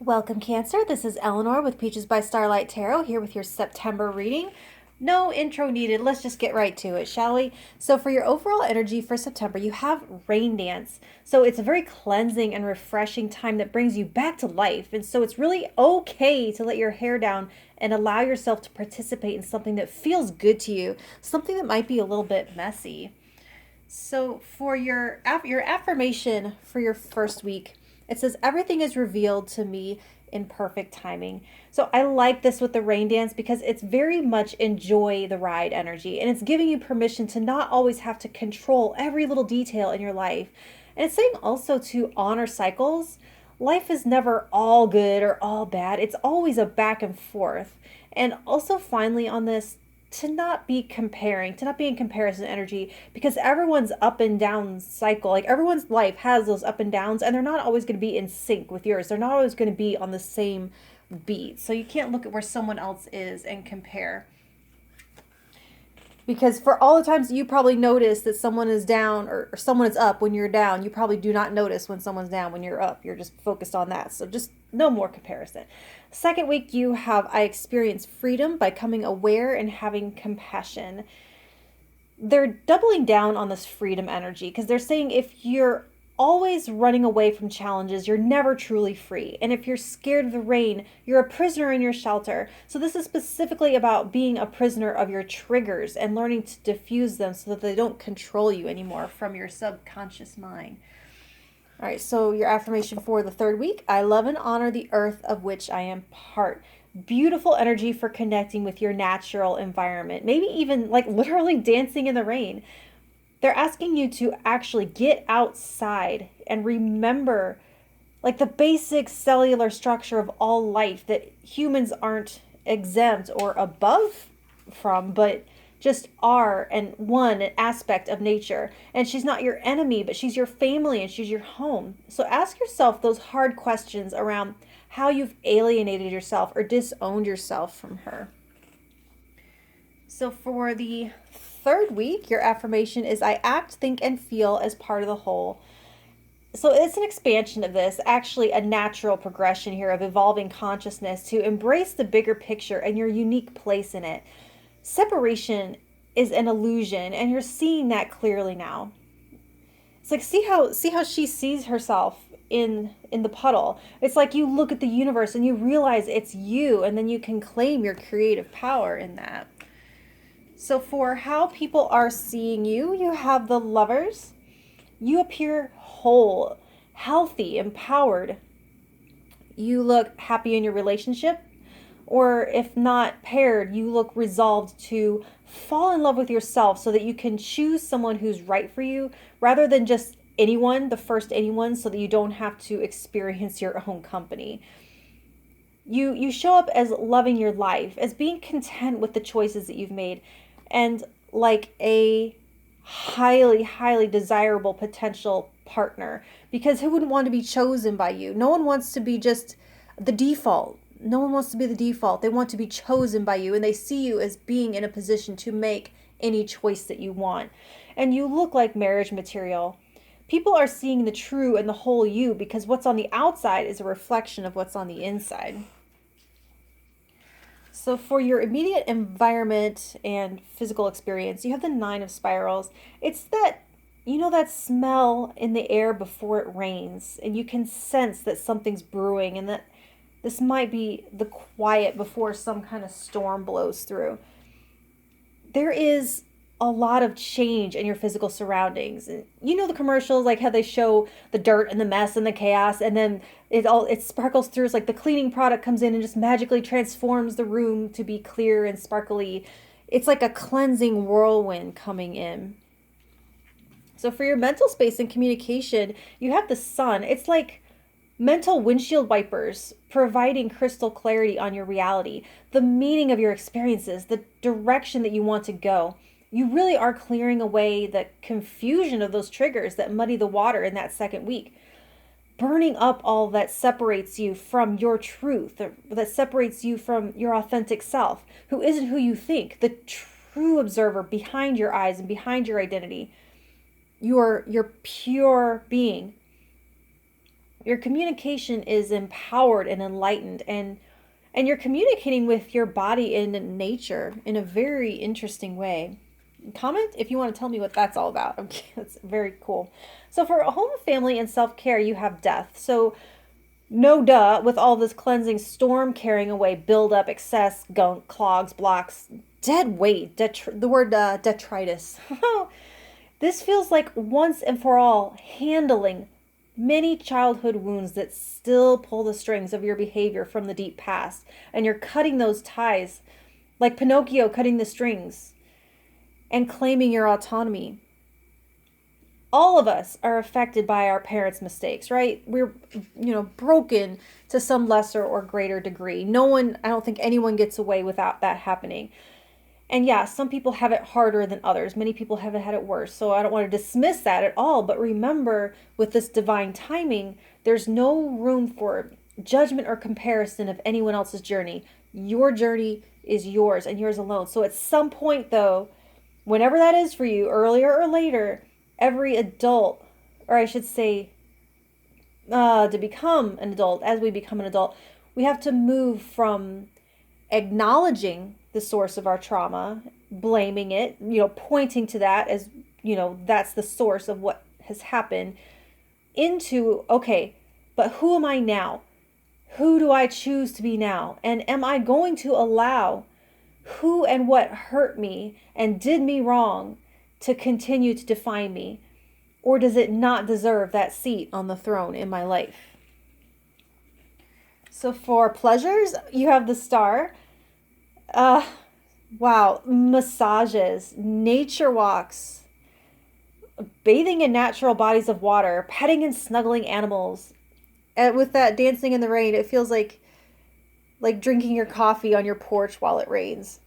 Welcome, Cancer. This is Eleanor with Peaches by Starlight Tarot here with your September reading. No intro needed. Let's just get right to it, shall we? So, for your overall energy for September, you have Rain Dance. So, it's a very cleansing and refreshing time that brings you back to life. And so, it's really okay to let your hair down and allow yourself to participate in something that feels good to you, something that might be a little bit messy. So, for your affirmation for your first week, it says everything is revealed to me in perfect timing. So I like this with the rain dance because it's very much enjoy the ride energy, and it's giving you permission to not always have to control every little detail in your life. And it's saying also to honor cycles. Life is never all good or all bad. It's always a back and forth. And also finally on this, to not be comparing, to not be in comparison energy, because everyone's up and down cycle, like everyone's life has those up and downs, and they're not always going to be in sync with yours. They're not always going to be on the same beat. So you can't look at where someone else is and compare. Because for all the times you probably notice that someone is down or someone is up when you're down, you probably do not notice when someone's down when you're up. You're just focused on that. So just no more comparison. Second week, you have I experience freedom by coming aware and having compassion. They're doubling down on this freedom energy because they're saying if you're always running away from challenges, you're never truly free. And if you're scared of the rain, you're a prisoner in your shelter. So this is specifically about being a prisoner of your triggers and learning to diffuse them so that they don't control you anymore from your subconscious mind. All right, so your affirmation for the third week: I love and honor the earth of which I am part. Beautiful energy for connecting with your natural environment, maybe even like literally dancing in the rain. They're asking you to actually get outside and remember like the basic cellular structure of all life that humans aren't exempt or above from, but just are and one aspect of nature. And she's not your enemy, but she's your family and she's your home. So ask yourself those hard questions around how you've alienated yourself or disowned yourself from her. So for the third week, your affirmation is I act, think, and feel as part of the whole. So it's an expansion of this, actually a natural progression here of evolving consciousness to embrace the bigger picture and your unique place in it. Separation is an illusion, and you're seeing that clearly now. It's like see how she sees herself in the puddle. It's like you look at the universe and you realize it's you, and then you can claim your creative power in that. So for how people are seeing you, you have the Lovers. You appear whole, healthy, empowered. You look happy in your relationship, or if not paired, you look resolved to fall in love with yourself so that you can choose someone who's right for you rather than just anyone, the first anyone, so that you don't have to experience your own company. You show up as loving your life, as being content with the choices that you've made, and like a highly desirable potential partner, because who wouldn't want to be chosen by you? No one wants to be just the default. No one wants to be the default. They want to be chosen by you, and they see you as being in a position to make any choice that you want. And you look like marriage material. People are seeing the true and the whole you, because what's on the outside is a reflection of what's on the inside. So for your immediate environment and physical experience, you have the Nine of Spirals. It's that, that smell in the air before it rains, and you can sense that something's brewing, and that this might be the quiet before some kind of storm blows through. There is a lot of change in your physical surroundings. And the commercials, like how they show the dirt and the mess and the chaos, and then it sparkles through. It's like the cleaning product comes in and just magically transforms the room to be clear and sparkly. It's like a cleansing whirlwind coming in. So for your mental space and communication, you have the Sun. It's like mental windshield wipers providing crystal clarity on your reality, the meaning of your experiences, the direction that you want to go. You really are clearing away the confusion of those triggers that muddy the water in that second week. Burning up all that separates you from your truth, that separates you from your authentic self, who isn't who you think, the true observer behind your eyes and behind your identity. Your pure being. Your communication is empowered and enlightened, and you're communicating with your body and nature in a very interesting way. Comment if you want to tell me what that's all about. Okay, that's very cool. So for a home, family, and self-care, you have death. So no duh, with all this cleansing, storm carrying away buildup, excess, gunk, clogs, blocks, dead weight, the word detritus. This feels like once and for all handling many childhood wounds that still pull the strings of your behavior from the deep past. And you're cutting those ties, like Pinocchio cutting the strings and claiming your autonomy. All of us are affected by our parents' mistakes, right? We're, broken to some lesser or greater degree. No one, I don't think anyone gets away without that happening. And yeah, some people have it harder than others. Many people haven't had it worse. So I don't want to dismiss that at all. But remember, with this divine timing, there's no room for judgment or comparison of anyone else's journey. Your journey is yours and yours alone. So at some point, though, whenever that is for you, earlier or later, every adult, or I should say, to become an adult, as we become an adult, we have to move from acknowledging the source of our trauma, blaming it, pointing to that as, that's the source of what has happened, into, okay, but who am I now? Who do I choose to be now? And am I going to allow who and what hurt me and did me wrong to continue to define me? Or does it not deserve that seat on the throne in my life? So for pleasures, you have the Star. Wow, massages, nature walks, bathing in natural bodies of water, petting and snuggling animals. And with that dancing in the rain, it feels like drinking your coffee on your porch while it rains.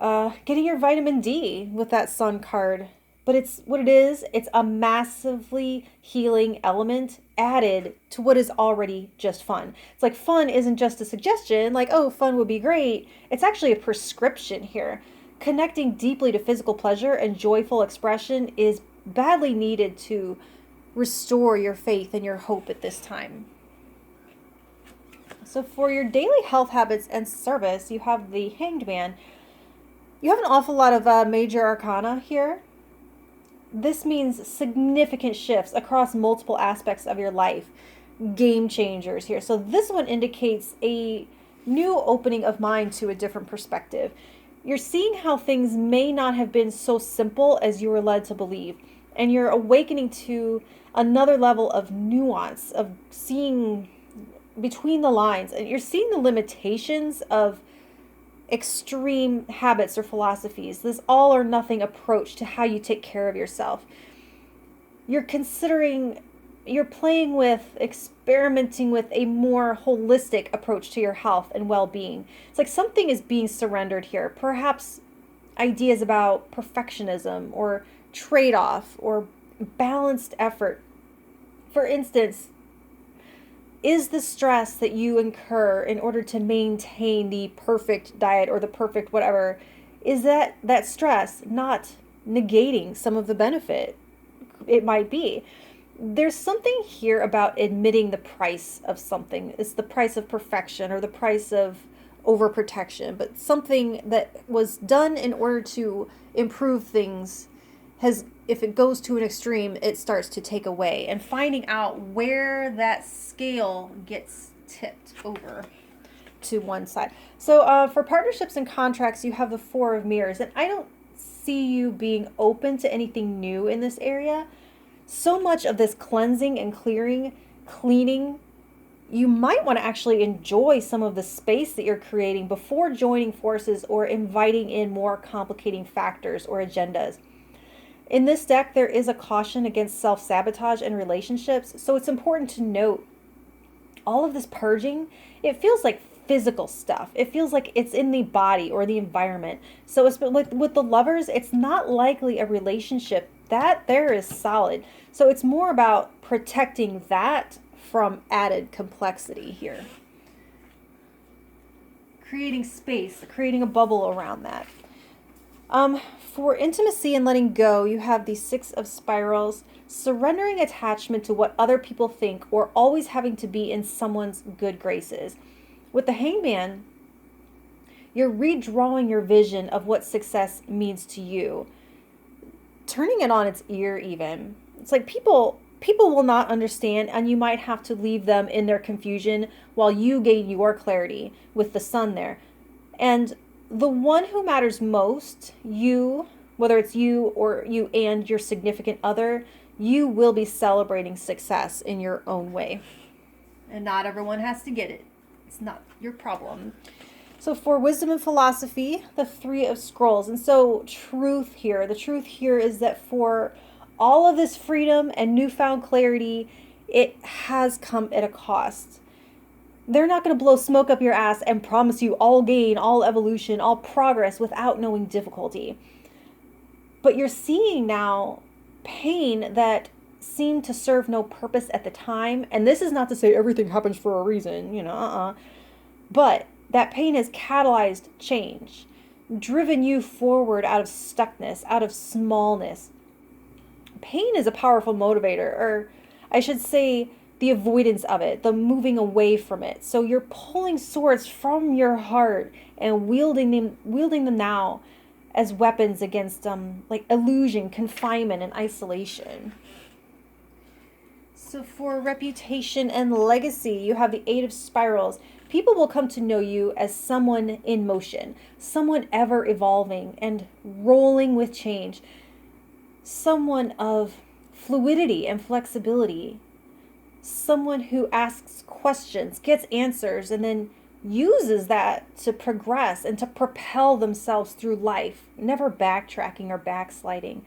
Getting your vitamin D with that sun card. But it's what it is. It's a massively healing element added to what is already just fun. It's like fun isn't just a suggestion, like, oh, fun would be great. It's actually a prescription here. Connecting deeply to physical pleasure and joyful expression is badly needed to restore your faith and your hope at this time. So for your daily health habits and service, you have the Hanged Man. You have an awful lot of major arcana here. This means significant shifts across multiple aspects of your life. Game changers here. So this one indicates a new opening of mind to a different perspective. You're seeing how things may not have been so simple as you were led to believe. And you're awakening to another level of nuance, of seeing between the lines. And you're seeing the limitations of extreme habits or philosophies, this all or nothing approach to how you take care of yourself. You're playing with, experimenting with a more holistic approach to your health and well-being. It's like something is being surrendered here. Perhaps ideas about perfectionism or trade-off or balanced effort. For instance, is the stress that you incur in order to maintain the perfect diet or the perfect whatever, is that stress not negating some of the benefit? It might be. There's something here about admitting the price of something. It's the price of perfection or the price of overprotection, but something that was done in order to improve things if it goes to an extreme, it starts to take away, and finding out where that scale gets tipped over to one side. So for partnerships and contracts, you have the Four of Mirrors, and I don't see you being open to anything new in this area. So much of this cleansing and cleaning, you might want to actually enjoy some of the space that you're creating before joining forces or inviting in more complicating factors or agendas. In this deck, there is a caution against self-sabotage in relationships, so it's important to note all of this purging, it feels like physical stuff. It feels like it's in the body or the environment. So it's with the lovers, it's not likely a relationship that there is solid. So it's more about protecting that from added complexity here. Creating space, creating a bubble around that. For intimacy and letting go, you have the Six of Spirals, surrendering attachment to what other people think or always having to be in someone's good graces. With the Hangman, you're redrawing your vision of what success means to you, turning it on its ear even. It's like people will not understand, and you might have to leave them in their confusion while you gain your clarity with the Sun there. And the one who matters most, you, whether it's you or you and your significant other, you will be celebrating success in your own way. And not everyone has to get it. It's not your problem. So for wisdom and philosophy, the Three of Scrolls. And so truth here. The truth here is that for all of this freedom and newfound clarity, it has come at a cost. They're not going to blow smoke up your ass and promise you all gain, all evolution, all progress without knowing difficulty. But you're seeing now pain that seemed to serve no purpose at the time. And this is not to say everything happens for a reason, But that pain has catalyzed change, driven you forward out of stuckness, out of smallness. Pain is a powerful motivator, or I should say the avoidance of it, the moving away from it. So you're pulling swords from your heart and wielding them now as weapons against like illusion, confinement, and isolation. So for reputation and legacy, you have the Eight of Spirals. People will come to know you as someone in motion, someone ever evolving and rolling with change, someone of fluidity and flexibility, someone who asks questions, gets answers, and then uses that to progress and to propel themselves through life, never backtracking or backsliding.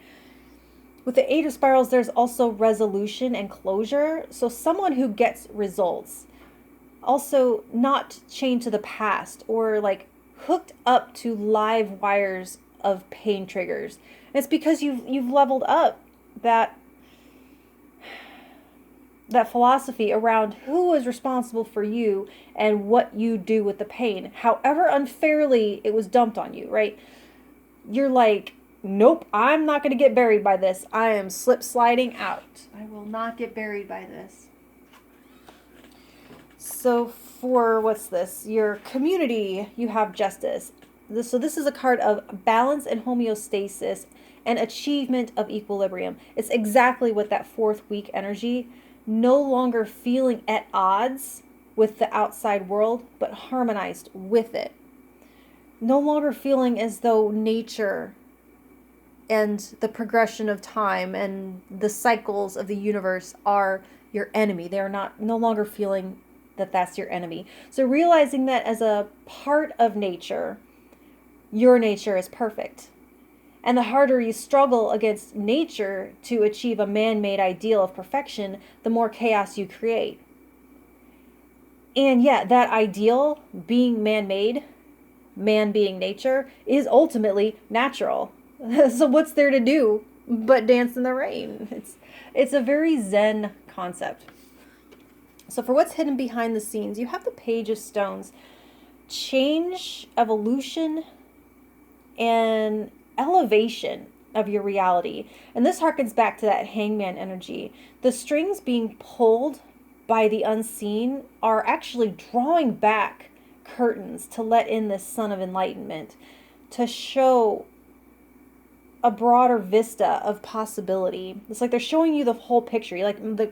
With the Eight of Spirals, there's also resolution and closure. So someone who gets results. Also not chained to the past or like hooked up to live wires of pain triggers. And it's because you've leveled up that philosophy around who is responsible for you and what you do with the pain, however unfairly it was dumped on you, right? You're like, nope, I'm not going to get buried by this. I am slip sliding out. I will not get buried by this. So for what's this? Your community, you have Justice. So this is a card of balance and homeostasis and achievement of equilibrium. It's exactly what that fourth week energy, no longer feeling at odds with the outside world, but harmonized with it. No longer feeling as though nature and the progression of time and the cycles of the universe are your enemy. They are no longer feeling that that's your enemy. So realizing that as a part of nature, your nature is perfect. And the harder you struggle against nature to achieve a man-made ideal of perfection, the more chaos you create. And yeah, that ideal being man-made, man being nature, is ultimately natural. So what's there to do but dance in the rain? It's a very Zen concept. So for what's hidden behind the scenes, you have the Page of Stones. Change, evolution, and elevation of your reality. And this harkens back to that hangman energy. The strings being pulled by the unseen are actually drawing back curtains to let in this sun of enlightenment, to show a broader vista of possibility. It's like they're showing you the whole picture. You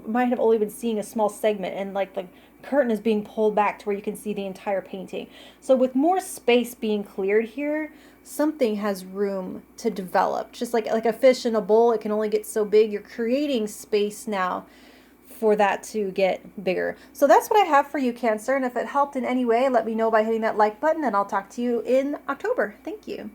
might have only been seeing a small segment, and like the curtain is being pulled back to where you can see the entire painting. So with more space being cleared here, something has room to develop. Just like a fish in a bowl, it can only get so big. You're creating space now for that to get bigger. So that's what I have for you, Cancer. And if it helped in any way, let me know by hitting that like button, and I'll talk to you in October. Thank you.